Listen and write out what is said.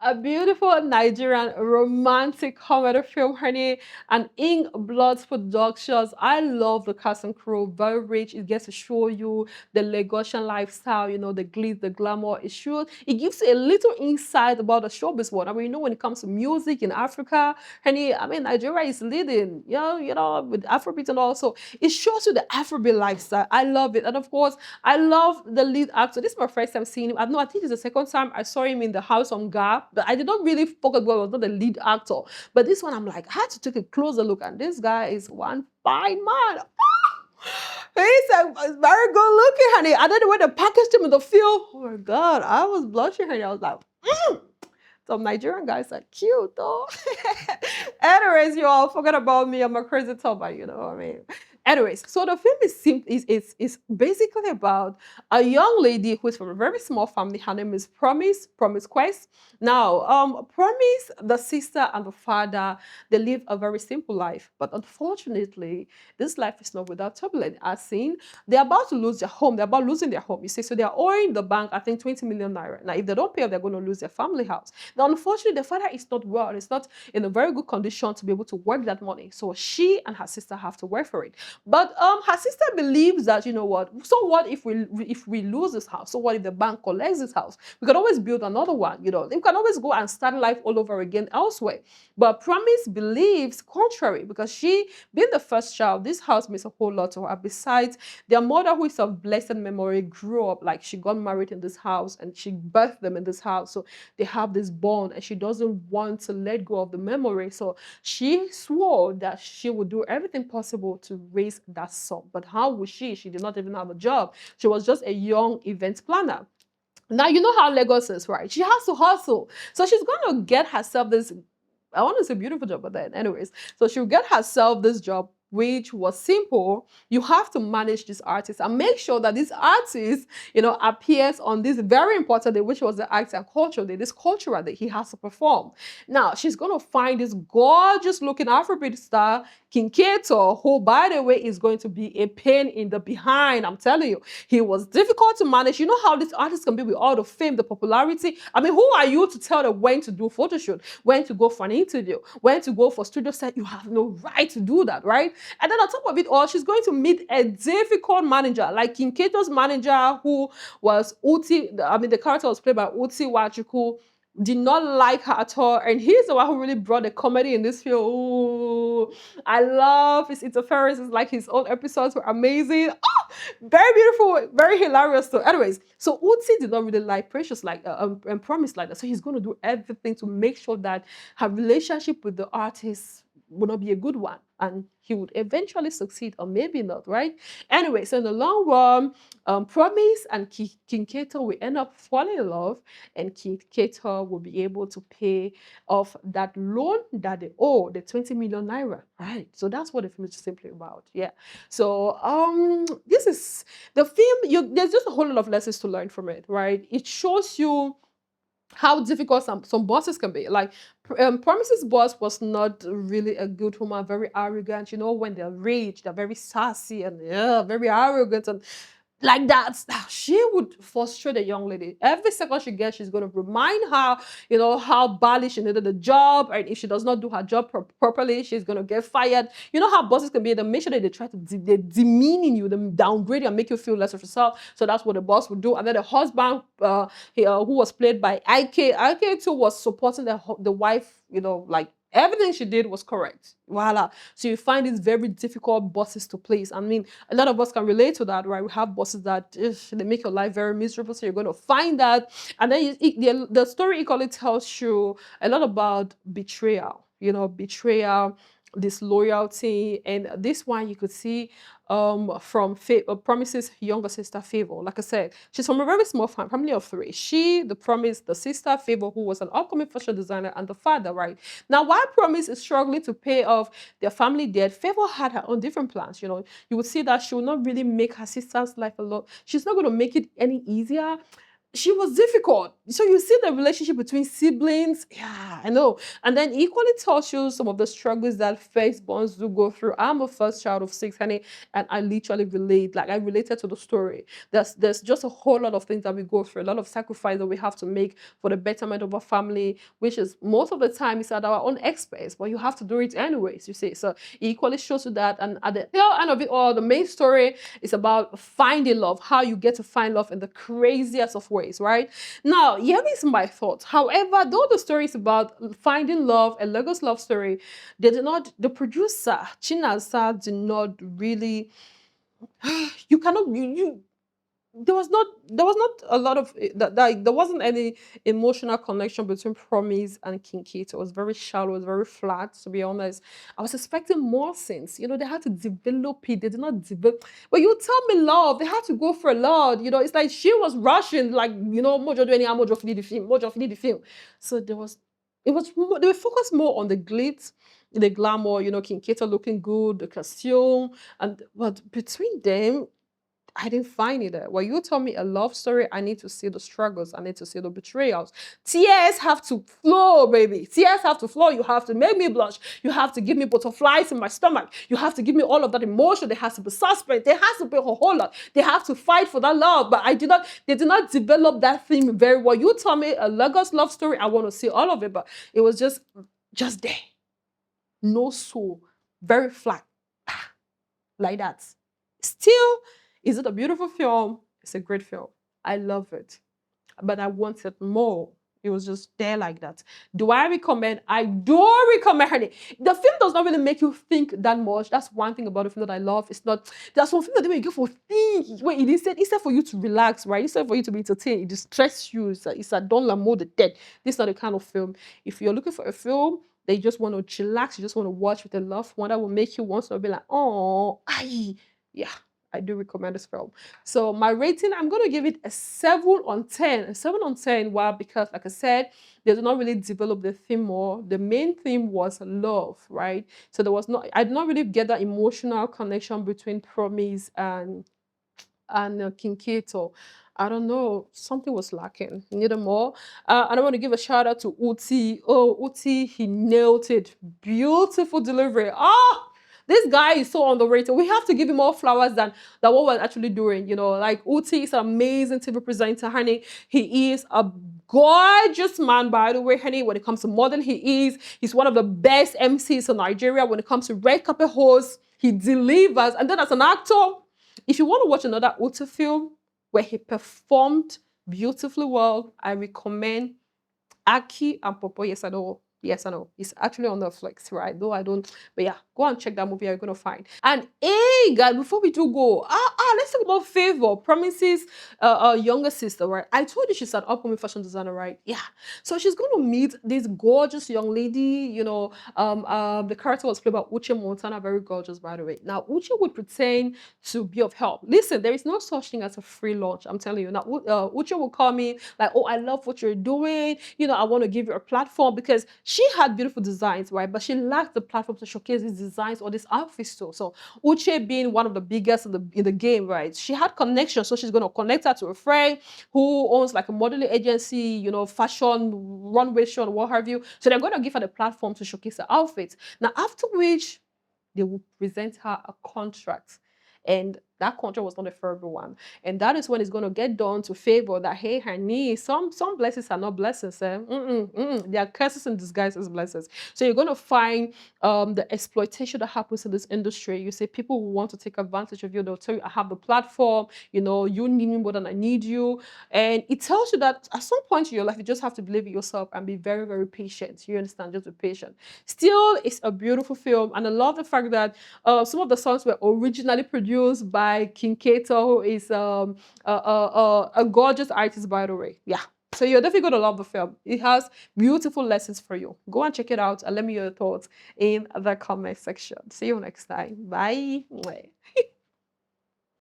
a beautiful Nigerian romantic comedy film, honey, and Ink Blood's Productions. I love the cast and crew, very rich. It gets to show you the Lagosian lifestyle, the glitz, the glamour. It gives you a little insight about the showbiz world. I mean, when it comes to music in Africa, honey, I mean, Nigeria is leading, with Afrobeats and also it shows you the Afrobeat lifestyle. I love it. And of course, I love the lead actor. This is my first time seeing him. I think it's the second time I saw him in The House on Gap, but I did not really focus well. I was not the lead actor. But this one, I'm like, I had to take a closer look. And this guy is one fine man. He's very good looking, honey. I don't know when they packaged him in the field. Oh my God, I was blushing, honey. I was like, Some Nigerian guys are cute, though. Anyways, you all forget about me. I'm a crazy topper, you know what I mean? Anyways, so the film is basically about a young lady who is from a very small family. Her name is Promise Quest. Now, Promise, the sister and the father, they live a very simple life. But unfortunately, this life is not without turbulence. As seen, they're about to lose their home. They're about losing their home, you see. So they're owing the bank, I think, 20 million naira. Now, if they don't pay off, they're going to lose their family house. Now, unfortunately, the father is not well. It's not in a very good condition to be able to work that money. So she and her sister have to work for it. But her sister believes that, you know what, so what if we lose this house? So what if the bank collects this house? We can always build another one, You can always go and start life all over again elsewhere. But Promise believes contrary because she, being the first child, this house means a whole lot to her. Besides, their mother, who is of blessed memory, grew up, like she got married in this house and she birthed them in this house. So they have this bond and she doesn't want to let go of the memory. So she swore that she would do everything possible to raise that son. But how would she? She did not even have a job. She was just a young event planner. Now, you know how Lagos is, right? She has to hustle. So she's going to get herself this, I want to say beautiful job, but then anyways. So she'll get herself this job, which was simple. You have to manage this artist and make sure that this artist, appears on this very important day, which was the Arts and Culture Day, this cultural day he has to perform. Now, she's going to find this gorgeous looking Afrobeat star, King Kator, who, by the way, is going to be a pain in the behind. I'm telling you, he was difficult to manage. You know how this artist can be with all the fame, the popularity. I mean, who are you to tell them when to do a photo shoot, when to go for an interview, when to go for studio set? You have no right to do that, right? And then on top of it all, she's going to meet a difficult manager, like King Kator's manager, who was Uti. I mean, the character was played by Uti Wachuku. Did not like her at all, and he's the one who really brought the comedy in this film. Ooh, I love his interferences, like his own episodes were amazing. Oh, very beautiful, very hilarious. So, anyways, so Uti did not really like Precious like and Promise like that. So he's going to do everything to make sure that her relationship with the artist would not be a good one, and he would eventually succeed, or maybe not, right? Anyway, so in the long run, Promise and King Kator will end up falling in love, and King Kator will be able to pay off that loan that they owe, the 20 million naira, right? So that's what the film is simply about, yeah. So this is the film. There's just a whole lot of lessons to learn from it, right? It shows you how difficult some bosses can be. Like Promise's boss was not really a good woman, very arrogant. When they're rich, they're very sassy and very arrogant and like that. She would frustrate a young lady. Every second she gets, she's going to remind her, how badly she needed the job. And if she does not do her job properly, she's going to get fired. You know how bosses can be. They make sure that they try to they demean you, they downgrade you and make you feel less of yourself. So that's what the boss would do. And then the husband, who was played by IK too, was supporting the wife, like everything she did was correct. Voila. So you find these very difficult bosses to please. I mean, a lot of us can relate to that, right? We have bosses that they make your life very miserable. So you're going to find that. And then the story equally tells you a lot about betrayal, betrayal, disloyalty. And this one you could see from Promise's younger sister, Favor. Like I said, she's from a very small family of three. She, the Promise, the sister, Favor, who was an upcoming fashion designer, and the father, right? Now, while Promise is struggling to pay off their family debt, Favor had her own different plans. You would see that she will not really make her sister's life a lot. She's not going to make it any easier. she was difficult. So you see the relationship between siblings. Yeah, I know. And then equally tells you some of the struggles that firstborns do go through. I'm a first child of six, honey, and I literally relate. Like I related to the story. There's just a whole lot of things that we go through, a lot of sacrifice that we have to make for the betterment of our family, which is most of the time is at our own expense, but you have to do it anyways, you see. So it equally shows you that. And at the tail end of it all, the main story is about finding love, how you get to find love in the craziest of ways, right? Now, here is my thought. However, though the story is about finding love, a Lagos love story, the producer, Chinasa, did not really, you cannot, you there was not a lot of there wasn't any emotional connection between Promise and King Kator. It was very shallow, it was very flat, to be honest. I was expecting more scenes. They had to develop it. They did not develop. But you tell me love, they had to go for a lot. It's like she was rushing, like, Mojo do any Mojo finish the film, Mojo finish the film. So they were focused more on the glitz, the glamour, King Kator looking good, the costume, but between them, I didn't find it there. Well, you told me a love story, I need to see the struggles. I need to see the betrayals. Tears have to flow, baby. Tears have to flow. You have to make me blush. You have to give me butterflies in my stomach. You have to give me all of that emotion. There has to be suspense. There has to be a whole lot. They have to fight for that love. But they did not develop that theme very well. You told me a Lagos love story. I want to see all of it, but it was just there. No soul. Very flat. Like that. Still, is it a beautiful film? It's a great film. I love it. But I wanted more. It was just there like that. Do I recommend? I do recommend, honey. The film does not really make you think that much. That's one thing about the film that I love. It's not, there's some film that they make you for think. Wait, instead for you to relax, right? Instead for you to be entertained, it distress you. It's a Don Lamo the dead. This is not the kind of film. If you're looking for a film, they just want to chillax, you just want to watch with a loved one that will make you want to be like, oh, aye. Yeah, I do recommend this film. So my rating, I'm going to give it a 7 on 10. A 7 on 10. Why? Because, like I said, they did not really develop the theme more. The main theme was love, right? So I did not really get that emotional connection between Promise and King Kator. I don't know, something was lacking. Needed more. And I want to give a shout out to Uti. Oh, Uti, he nailed it. Beautiful delivery. This guy is so underrated. We have to give him more flowers than what we're actually doing. Like Uti is an amazing TV presenter, honey. He is a gorgeous man, by the way, honey. When it comes to modeling, he's one of the best MCs in Nigeria. When it comes to red carpet hosts, he delivers. And then as an actor, if you want to watch another Uti film where he performed beautifully well, I recommend Aki and Popo. Yes, I know. Yes, I know. It's actually on Netflix, right? Though I don't. But yeah, go and check that movie. You're going to find. And hey, God, before we do go, let's talk about Favor, Promise's younger sister, right? I told you she's an upcoming fashion designer, right? Yeah. So she's going to meet this gorgeous young lady. The character was played by Uche Montana, very gorgeous, by the way. Now, Uche would pretend to be of help. Listen, there is no such thing as a free lunch. I'm telling you. Now, Uche will call me like, oh, I love what you're doing. I want to give you a platform, because she had beautiful designs, right? But she lacked the platform to showcase these designs or this outfit too. So Uche, being one of the biggest in the game, right? She had connections, so she's going to connect her to a friend who owns like a modeling agency, fashion, runway show, and what have you. So they're going to give her the platform to showcase her outfits. Now, after which, they will present her a contract. And that contract was not a fair one. And that is when it's going to get done to Favor that, hey, honey, some blessings are not blessings. They are curses in disguise as blessings. So you're going to find the exploitation that happens in this industry. You say people who want to take advantage of you. They'll tell you, I have the platform. You need me more than I need you. And it tells you that at some point in your life, you just have to believe in yourself and be very, very patient. You understand? Just be patient. Still, it's a beautiful film. And I love the fact that some of the songs were originally produced by King Kator, who is a gorgeous artist, by the way. Yeah. So you're definitely going to love the film. It has beautiful lessons for you. Go and check it out and let me know your thoughts in the comment section. See you next time. Bye.